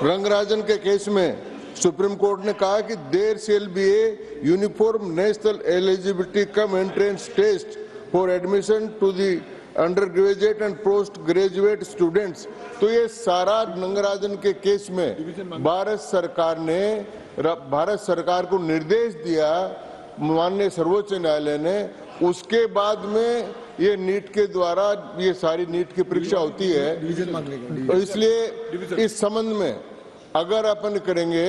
रंगराजन के केस में supreme court ने कहा कि there shall be a uniform national eligibility cum entrance test for admission to the undergraduate and postgraduate students. तो ये सारा रंगराजन के केस में भारत सरकार को निर्देश दिया माननीय सर्वोच्च न्यायालय ने। उसके बाद में ये नीट के द्वारा ये सारी नीट की परीक्षा होती है, तो इसलिए इस संबंध में अगर अपन करेंगे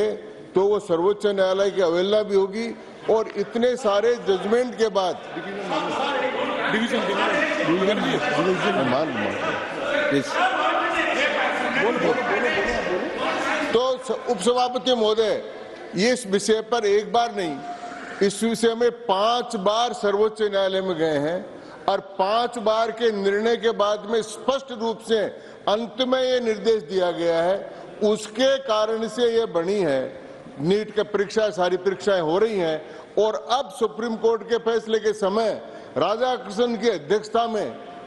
तो वो सर्वोच्च न्यायालय की अवहेलना भी होगी। और इतने सारे जजमेंट के बाद तो उपसभापति महोदय, ये इस विषय पर एक बार नहीं, इस विषय में 5 बार सर्वोच्च न्यायालय में गए हैं और 5 बार के निर्णय के बाद में स्पष्ट रूप से अंत में ये निर्देश दिया गया है। उसके कारण से ये बनी है नीट की परीक्षा, सारी परीक्षाएं हो रही हैं। और अब सुप्रीम कोर्ट के फैसले के समय राधाकृष्णन की अध्यक्षता में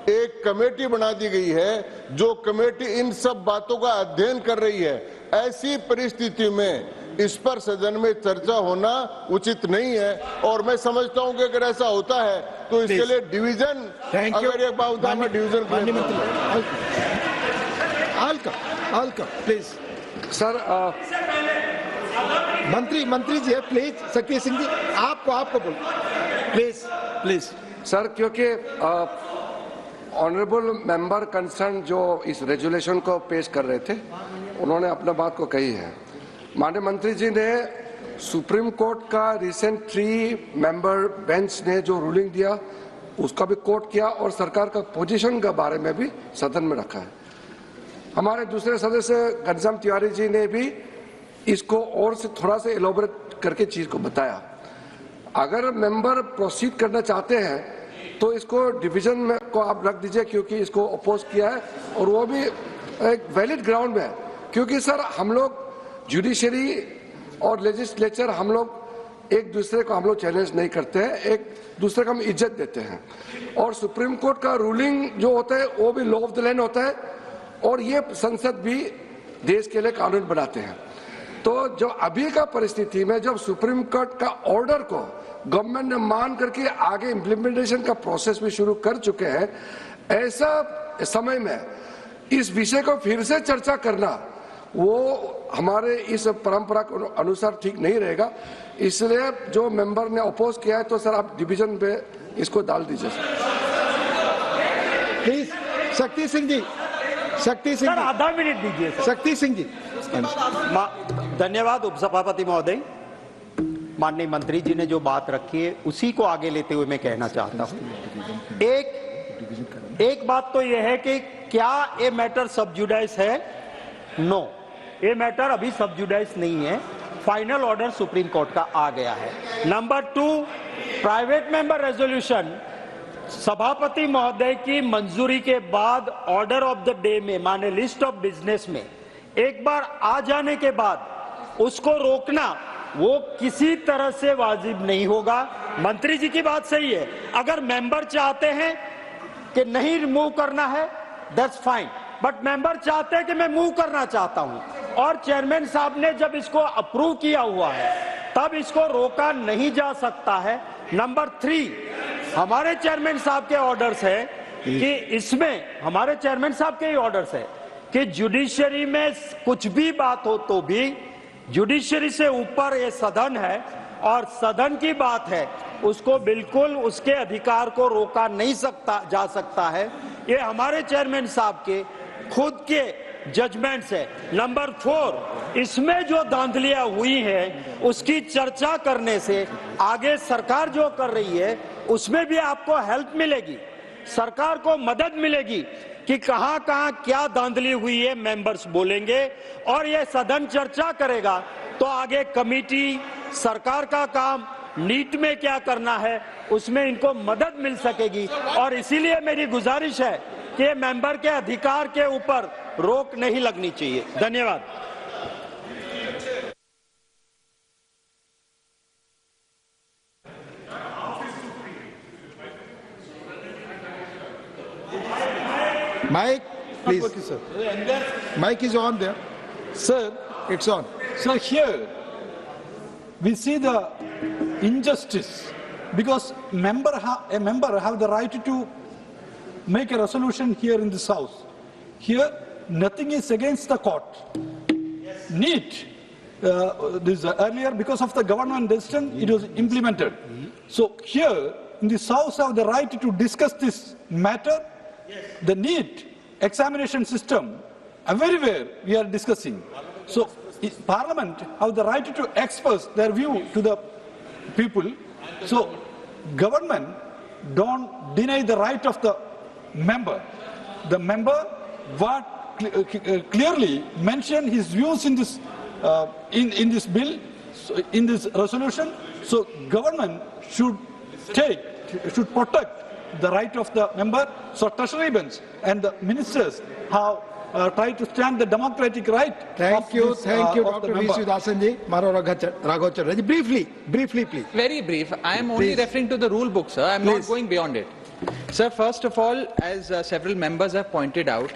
एक कमेटी बना दी गई है, जो कमेटी इन सब बातों का अध्ययन कर रही है। ऐसी परिस्थिति में इस पर सदन में चर्चा होना उचित नहीं है और मैं समझता हूं कि अगर ऐसा होता है तो इसके लिए डिवीजन, अगर एक बात होता है डिवीजन प्लीज सर, मंत्री जी है, प्लीज शक्ति सिंह जी आपको बोल प्लीज सर, क्योंकि ऑनरेबल मेंबर कंसर्न जो इस रेजुलेशन को पेश कर रहे थे उन्होंने अपना बात को कही है। माननीय मंत्री जी ने सुप्रीम कोर्ट का रिसेंट 3 मेंबर बेंच ने जो रूलिंग दिया उसका भी कोट किया और सरकार का पोजीशन के बारे में भी सदन में रखा है। हमारे दूसरे सदस्य घनश्याम तिवारी जी ने भी इसको और से थोड़ा सा एलोबरेट करके चीज को बताया। अगर मेंबर प्रोसीड करना चाहते हैं तो इसको डिवीजन में को आप रख दीजिए, क्योंकि इसको अपोज किया है और वो भी एक वैलिड ग्राउंड में है। क्योंकि सर हम लोग जुडिशरी और लेजिस्लेचर हम लोग एक दूसरे को हम लोग चैलेंज नहीं करते हैं, एक दूसरे को हम इज्जत देते हैं। और सुप्रीम कोर्ट का रूलिंग जो होता है वो भी लॉ ऑफ द लैंड होता है और ये संसद भी देश के लिए कानून बनाते हैं। तो जो अभी का परिस्थिति में जब सुप्रीम कोर्ट का ऑर्डर को गवर्नमेंट ने मान करके आगे इम्प्लीमेंटेशन का प्रोसेस भी शुरू कर चुके हैं, ऐसा समय में इस विषय को फिर से चर्चा करना वो हमारे इस परंपरा के अनुसार ठीक नहीं रहेगा। इसलिए जो मेंबर ने अपोज किया है तो सर आप डिवीजन पे इसको डाल दीजिए प्लीज। शक्ति सिंह जी सर आधा मिनट दीजिए। शक्ति सिंह जी धन्यवाद उपसभापति महोदय। माननीय मंत्री जी ने जो बात रखी है उसी को आगे लेते हुए मैं कहना चाहता हूं। एक बात तो यह है कि क्या ये मैटर सब जुडाइस है? नो, ये मैटर अभी सब जुडाइस नहीं है। फाइनल ऑर्डर सुप्रीम कोर्ट का आ गया है। नंबर 2, प्राइवेट मेंबर रेजोल्यूशन सभापति महोदय की मंजूरी के बाद ऑर्डर ऑफ द डे में माने लिस्ट ऑफ बिजनेस में एक बार आ जाने के बाद उसको रोकना वो किसी तरह से वाजिब नहीं होगा। मंत्री जी की बात सही है, अगर मेंबर चाहते हैं कि नहीं मूव करना है दैट्स फाइन, बट मेंबर चाहते हैं कि मैं मूव करना चाहता हूं और चेयरमैन साहब ने जब इसको अप्रूव किया हुआ है तब इसको रोका नहीं जा सकता है। नंबर 3, हमारे चेयरमैन साहब के ऑर्डर्स है कि इसमें हमारे चेयरमैन साहब के ही ऑर्डर्स है कि जुडिशरी में कुछ भी बात हो तो भी जुडिशरी से ऊपर ये सदन है और सदन की बात है, उसको बिल्कुल उसके अधिकार को रोका नहीं जा सकता है। ये हमारे चेयरमैन साहब के खुद के जजमेंट्स है। नंबर 4, इसमें जो धांधलियां हुई हैं उसकी चर्चा करने से आगे सरकार जो कर रही है उसमें भी आपको हेल्प मिलेगी, सरकार को मदद मिलेगी कि कहां कहां क्या धांधली हुई है मेंबर्स बोलेंगे और ये सदन चर्चा करेगा तो आगे कमेटी, सरकार का काम, नीट में क्या करना है उसमें इनको मदद मिल सकेगी। और इसीलिए मेरी गुजारिश है कि मेंबर के अधिकार के ऊपर रोक नहीं लगनी चाहिए। धन्यवाद। Mike, please. Mike is on there. Sir, It's on. so here we see the injustice because a member have the right to make a resolution here in this house. Here, nothing is against the court. NEET, this earlier because of the government decision, it was implemented. So here, in this house, have the right to discuss this matter. The NEET examination system, everywhere we are discussing. So Parliament have the right to express their view to the people. So government don't deny the right of the member. The member clearly mentioned his views in this in this bill, in this resolution. So government should protect the right of the member. So Treasury bench and the ministers have tried to stand the democratic right. Thank you, of Dr. the V. member. Sridharanji. Maro Raghavacharya. Briefly, please. Very brief. I am only Please. referring to the rule book, sir. I am not going beyond it. Sir, first of all, as several members have pointed out,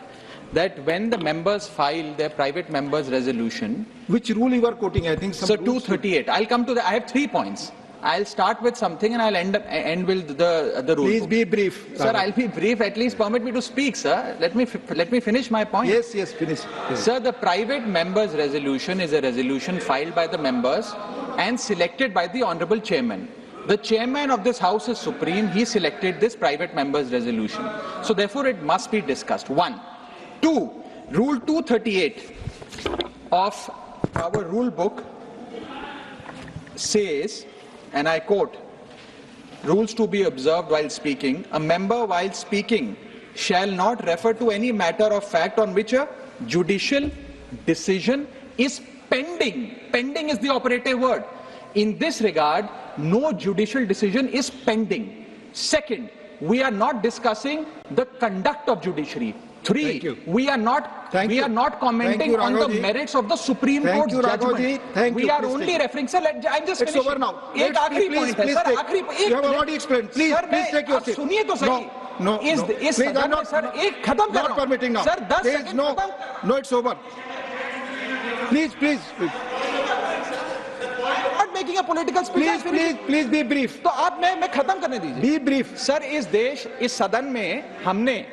that when the members file their private members' resolution, Which rule you are quoting? I think some so rules- 238. I'll come to the. I have 3 points. I'll start with something and I'll end with the rule Please book. be brief. Sir, I'll be brief. At least permit me to speak, sir. Let me finish my point. Yes, finish. Sir, the private members' resolution is a resolution filed by the members and selected by the Honourable Chairman. The Chairman of this House is supreme. He selected this private members' resolution. So therefore, it must be discussed. 1. 2. Rule 238 of our rule book says, and I quote, rules to be observed while speaking. A member while speaking shall not refer to any matter of fact on which a judicial decision is pending. Pending is the operative word. In this regard, no judicial decision is pending. Second, we are not discussing the conduct of judiciary. 3, Thank you. we are not Thank you. commenting Thank you, on the Raghavji. merits of the Supreme Thank Court's you, judgment. Raghavji. Thank We you. are Please only take- referring, sir, I'm just It's finishing. over now. एक आखिरी point है, sir, आखिरी You have already explained. Please take your seat. सुनिए तो सही. No. इस Please, सदन I'm में not- सर एक खत्म कर रहा Not हूं. permitting now. Sir 10 Please, second no. खत्म. No, it's over. Please. Not making a political speech. I'm finishing. Please be brief. तो आप मैं खत्म करने दीजिए. Be brief. सर इस सदन में हमने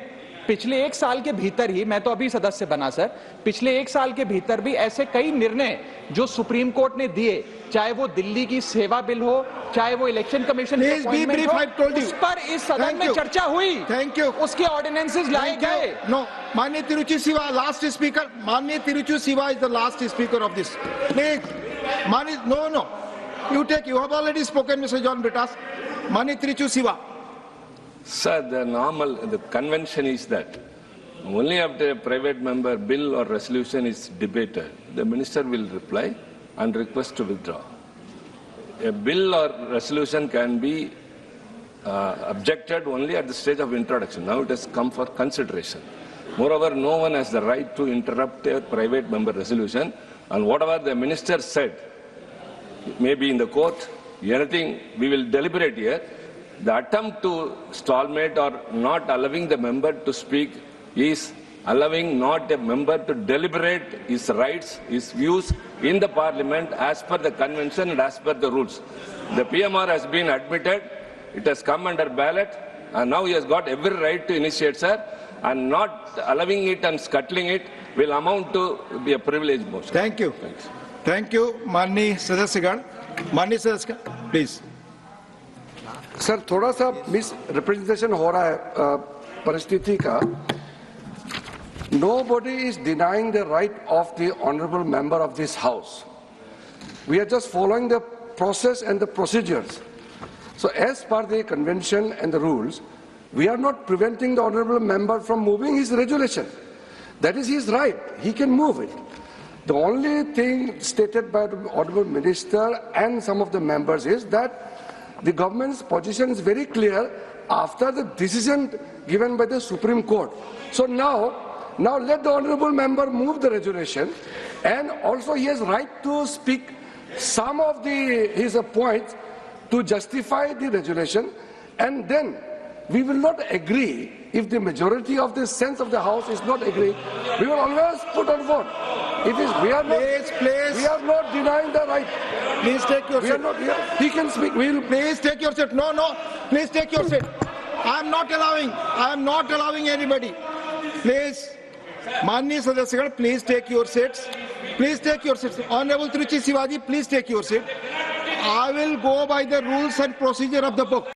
पिछले 1 साल के भीतर ही, मैं तो अभी सदस्य बना सर, पिछले 1 साल के भीतर भी ऐसे कई निर्णय जो सुप्रीम कोर्ट ने दिए, चाहे वो दिल्ली की सेवा बिल हो, चाहे वो election commission Please be brief, I've told you. उस पर इस सदन Thank में you. चर्चा हुई. Thank you. उसके ऑर्डिनेंसेस लाए Thank गए. you. No, Mani Tiruchi Siva, last speaker. Mani Tiruchi Siva is the last speaker of this. Please, Mani, no. You have already spoken, Mr. John Britas. Mani Tiruchi Siva. Sir, the convention is that only after a private member bill or resolution is debated, the minister will reply and request to withdraw. A bill or resolution can be objected only at the stage of introduction. Now it has come for consideration. Moreover, no one has the right to interrupt a private member resolution, and whatever the minister said, maybe in the court, anything, we will deliberate here. The attempt to stalemate or not allowing the member to speak is allowing not a member to deliberate his rights, his views in the parliament as per the convention and as per the rules. The PMR has been admitted, it has come under ballot, and now he has got every right to initiate, sir, and not allowing it and scuttling it will amount to be a privilege motion. Thank you. Thanks. Thank you, Mani Sadasyagan. Please. Sir थोड़ा सा miss representation हो रहा है परिस्थिति का. Nobody is denying the right of the honorable member of this house. We are just following the process and the procedures. So as per the convention and the rules, we are not preventing the honorable member from moving his resolution. That is his right. He can move it. The only thing stated by the honorable minister and some of the members is that the government's position is very clear after the decision given by the Supreme Court. So now let the honorable member move the resolution, and also he has right to speak some of his points to justify the resolution, and then we will not agree if the majority of the sense of the House is not agree. We will always put on vote. It is, we are not, Please. we are not denying the right. Please take your We are seat. not, he can speak, we will, Please take your seat. No, no. Please take your seat. I am not allowing anybody. Please. Manni Sadasyagal, please take your seats. Please take your seats. Honorable Tiruchi Sivaji, please take your seat. I will go by the rules and procedure of the book.